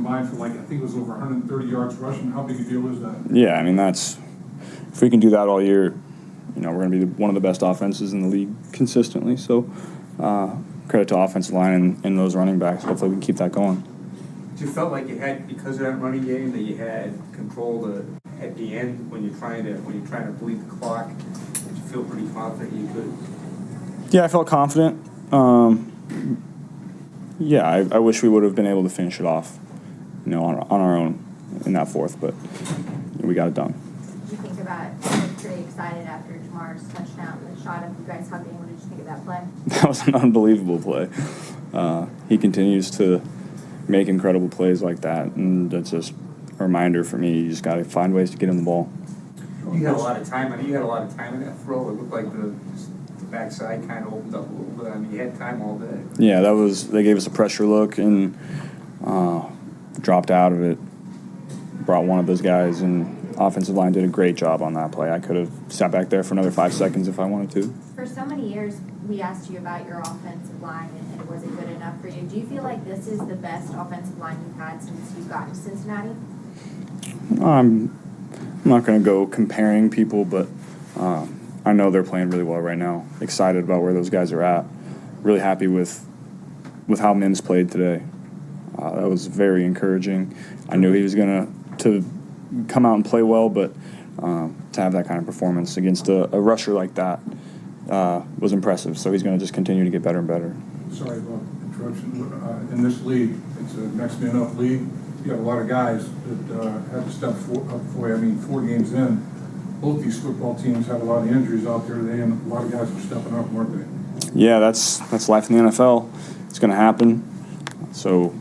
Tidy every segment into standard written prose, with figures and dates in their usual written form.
combined for I think it was over 130 yards rushing. How big a deal is that? Yeah, I mean, if we can do that all year, we're going to be one of the best offenses in the league consistently. So credit to offensive line and those running backs. Hopefully we can keep that going. Do you felt like you had, because of that running game, that you had control at the end when you're trying to bleed the clock? Did you feel pretty confident you could? Yeah, I felt confident. I wish we would have been able to finish it off, on our own in that fourth, but we got it done. Did you think about, you pretty excited after Jamar's touchdown, the shot of you guys hugging? What did you think of that play? That was an unbelievable play. He continues to make incredible plays like that, and that's just a reminder for me. You just got to find ways to get him the ball. You had a lot of time. You had a lot of time in that throw. It looked like the backside kind of opened up a little bit. I mean, you had time all day. Yeah, they gave us a pressure look and dropped out of it. Brought one of those guys, and offensive line did a great job on that play. I could have sat back there for another 5 seconds if I wanted to. For so many years, we asked you about your offensive line, and was it good enough for you? Do you feel like this is the best offensive line you've had since you've gotten to Cincinnati? I'm not going to go comparing people, but I know they're playing really well right now. Excited about where those guys are at. Really happy with how Mims played today. That was very encouraging. I knew he was going to come out and play well, but to have that kind of performance against a rusher like that was impressive. So he's going to just continue to get better and better. Sorry about the interruption. In this league, it's a next man up league. You got a lot of guys that had to step up for you. I mean, 4 games in, both these football teams had a lot of injuries out there today, and a lot of guys were stepping up, weren't they? Yeah, that's life in the NFL. It's going to happen. So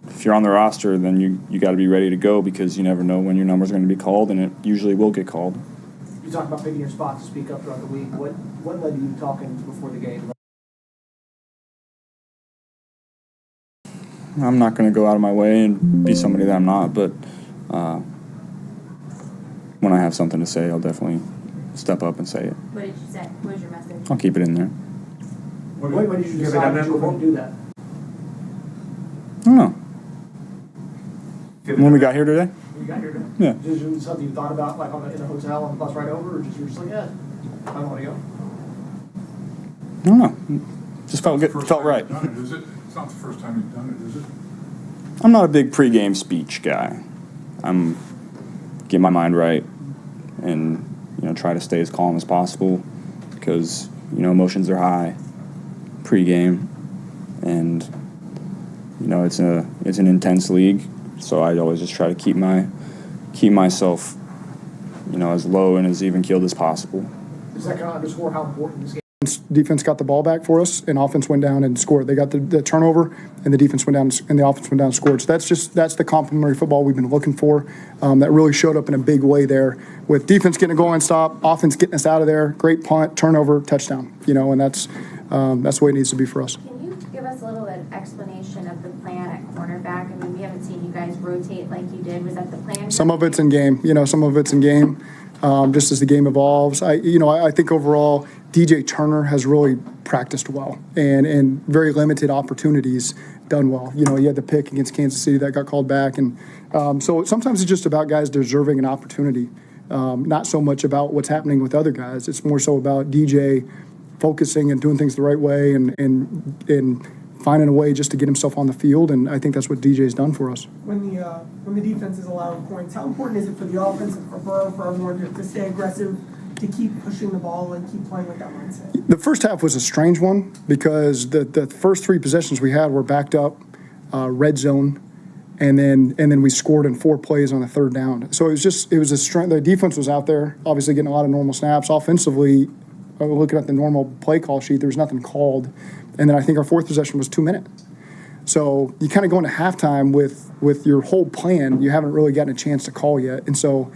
if you're on the roster, then you got to be ready to go, because you never know when your number's going to be called, and it usually will get called. You talked about picking your spot to speak up throughout the week. What led to you talking before the game? I'm not going to go out of my way and be somebody that I'm not, but when I have something to say, I'll definitely step up and say it. What did you say? What was your message? I'll keep it in there. Why did you decide that you were going to do that? I don't know. When we got here today? You got here today? Yeah. Is it something you thought about, in a hotel on the bus right over, or just you're just like, yeah, I don't want to go? I don't know. Just felt good. Felt right. It's not the first time you've done it, is it? I'm not a big pregame speech guy. I'm get my mind right and try to stay as calm as possible, because emotions are high pregame, and it's an intense league. So I always just try to keep myself as low and as even keeled as possible. Does that kind of underscore how important this game? Defense got the ball back for us, and offense went down and scored. They got the turnover, and the defense went down, and the offense went down and scored. So that's the complementary football we've been looking for. That really showed up in a big way there, with defense getting a goal line stop, offense getting us out of there. Great punt, turnover, touchdown. And that's the way it needs to be for us. Can you give us a little explanation of the plan at cornerback? I mean, we haven't seen you guys rotate like you did. Was that the plan? Some of it's in game. Some of it's in game. Just as the game evolves, I think overall DJ Turner has really practiced well, and very limited opportunities done well. He had the pick against Kansas City that got called back, and so sometimes it's just about guys deserving an opportunity, not so much about what's happening with other guys. It's more so about DJ focusing and doing things the right way, and finding a way just to get himself on the field, and I think that's what DJ's done for us. When the defense is allowing points, how important is it for the offense and for Burrow, for everyone to stay aggressive, to keep pushing the ball and keep playing with that mindset? The first half was a strange one, because the first 3 possessions we had were backed up, red zone, and then we scored in 4 plays on the 3rd down. So it was a strength. The defense was out there, obviously getting a lot of normal snaps. Offensively, looking at the normal play call sheet, there was nothing called. And then I think our 4th possession was 2 minutes. So you kind of go into halftime with your whole plan. You haven't really gotten a chance to call yet. And so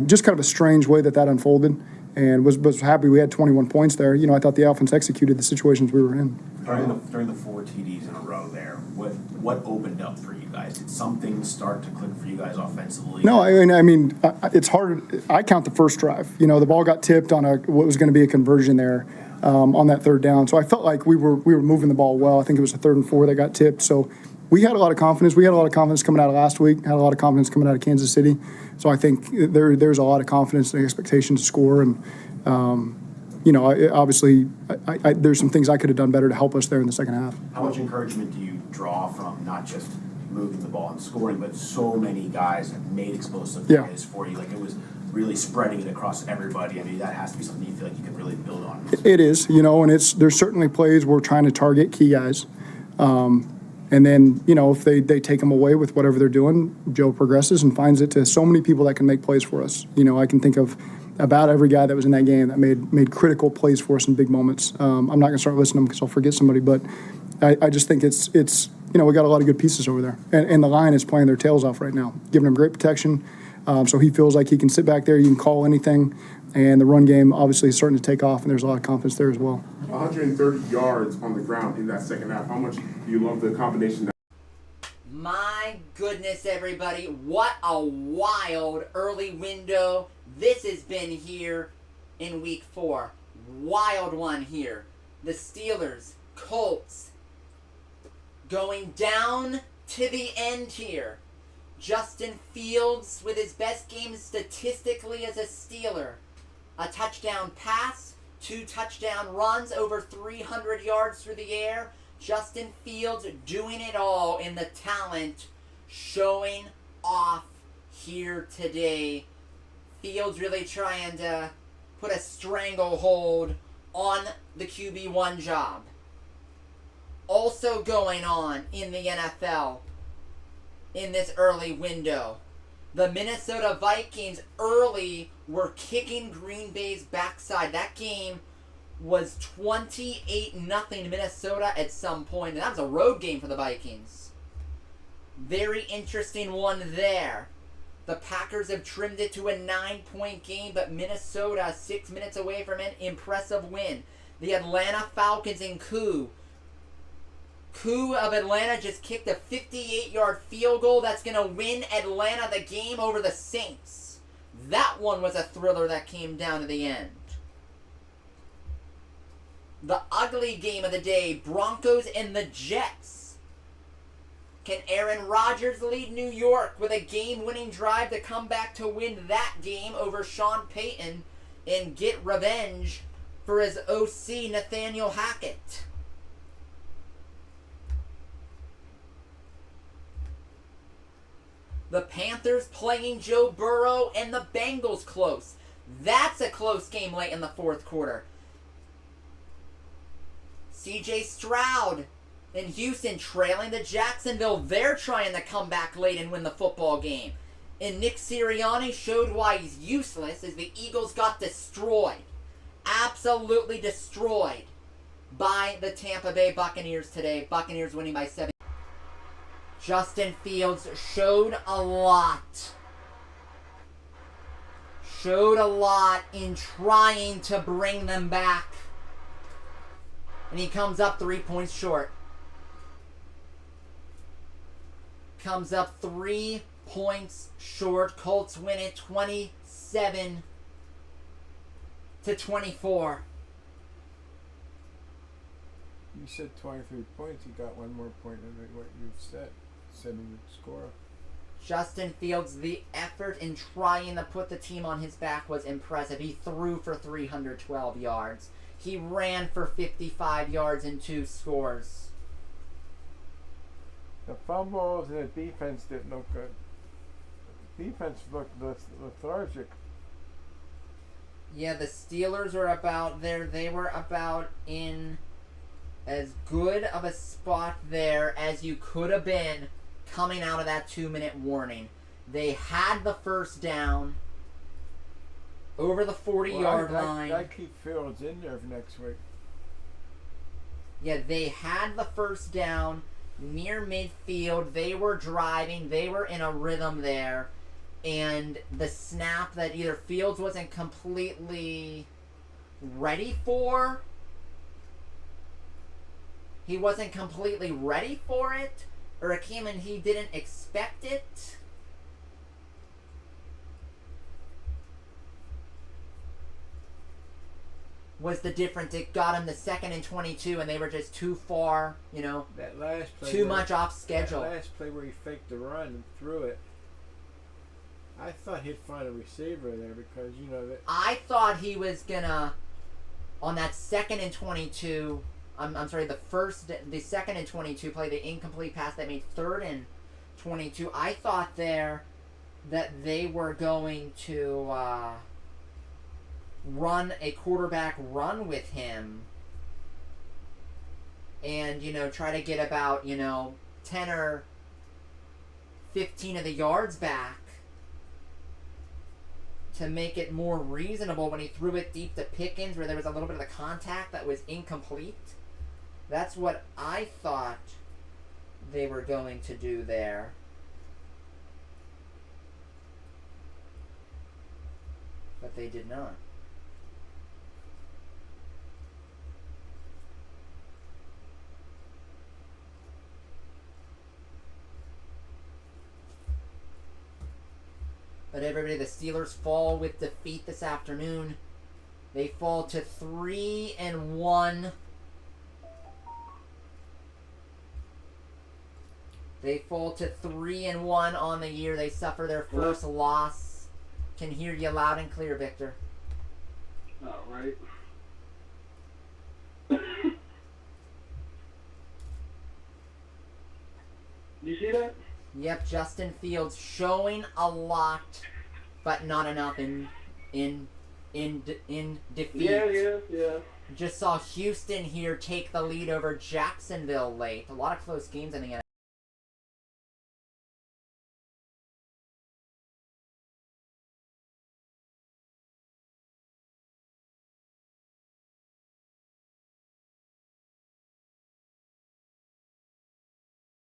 just kind of a strange way that unfolded, and was happy we had 21 points there. I thought the offense executed the situations we were in. During the 4 TDs in a row there, what opened up for you guys? Did something start to click for you guys offensively? No, I mean it's hard. I count the first drive. The ball got tipped on what was going to be a conversion there. On that 3rd down. So I felt like we were moving the ball well. I think it was a 3rd and 4 that got tipped. So we had a lot of confidence. We had a lot of confidence coming out of last week, had a lot of confidence coming out of Kansas City. So I think there's a lot of confidence and expectation to score. And, obviously, there's some things I could have done better to help us there in the second half. How much encouragement do you draw from not just moving the ball and scoring, but so many guys have made explosive plays for you? Like, it was really spreading it across everybody. I mean, that has to be something you feel like you can really build on. It is, and there's certainly plays we're trying to target key guys. And then, if they take them away with whatever they're doing, Joe progresses and finds it to so many people that can make plays for us. I can think of about every guy that was in that game that made critical plays for us in big moments. I'm not going to start listing them because I'll forget somebody, but I just think it's we got a lot of good pieces over there. And the line is playing their tails off right now, giving them great protection. So he feels like he can sit back there, you can call anything. And the run game obviously is starting to take off, and there's a lot of confidence there as well. 130 yards on the ground in that second half. How much do you love the combination? My goodness, everybody. What a wild early window this has been here in week 4. Wild one here. The Steelers, Colts, going down to the end here. Justin Fields with his best game statistically as a Steeler. A touchdown pass, 2 touchdown runs, over 300 yards through the air. Justin Fields doing it all in the talent, showing off here today. Fields really trying to put a stranglehold on the QB1 job. Also going on in the NFL in this early window, the Minnesota Vikings early were kicking Green Bay's backside. That game was 28-0 Minnesota at some point, and that was a road game for the Vikings. Very interesting one there. The Packers have trimmed it to a 9-point game, but Minnesota 6 minutes away from an impressive win. The Atlanta Falcons in Coup of Atlanta just kicked a 58-yard field goal that's going to win Atlanta the game over the Saints. That one was a thriller that came down to the end. The ugly game of the day, Broncos and the Jets. Can Aaron Rodgers lead New York with a game-winning drive to come back to win that game over Sean Payton and get revenge for his OC Nathaniel Hackett? The Panthers playing Joe Burrow and the Bengals close. That's a close game late in the fourth quarter. C.J. Stroud in Houston trailing to Jacksonville. They're trying to come back late and win the football game. And Nick Sirianni showed why he's useless as the Eagles got destroyed. Absolutely destroyed by the Tampa Bay Buccaneers today. Buccaneers winning by 7. Justin Fields showed a lot. Showed a lot in trying to bring them back. And he comes up 3 points short. Comes up 3 points short. Colts win it 27-24. You said 23 points. You got one more point than what you've said he would score. Justin Fields, the effort in trying to put the team on his back was impressive. He threw for 312 yards. He ran for 55 yards and 2 scores. The fumbles and the defense didn't look good. Defense looked lethargic. Yeah, the Steelers were about there. They were about in as good of a spot there as you could have been coming out of that 2-minute warning. They had the first down over the 40-yard line. I keep Fields in there for next week. Yeah, they had the first down near midfield. They were driving. They were in a rhythm there. And the snap that either Fields wasn't completely ready for. He wasn't completely ready for it. Or it came and he didn't expect it. was the difference. It got them the 2nd and 22, and they were just too far, you know, That last play too where- much off schedule. That last play where he faked the run and threw it, I thought he'd find a receiver there because, you know, that I thought he was gonna, on that 2nd and 22, I'm sorry, the 2nd and 22 play, the incomplete pass that made 3rd and 22, I thought there that they were going to run a quarterback run with him and, you know, try to get about, you know, 10 or 15 of the yards back to make it more reasonable when he threw it deep to Pickens where there was a little bit of the contact that was incomplete. That's what I thought they were going to do there. But they did not. But everybody, the Steelers fall with defeat this afternoon. They fall to 3-1. They fall to 3-1 on the year. They suffer their first loss. Can hear you loud and clear, Victor. All right. You see that? Yep, Justin Fields showing a lot, but not enough in defeat. Yeah. Just saw Houston here take the lead over Jacksonville late. A lot of close games in the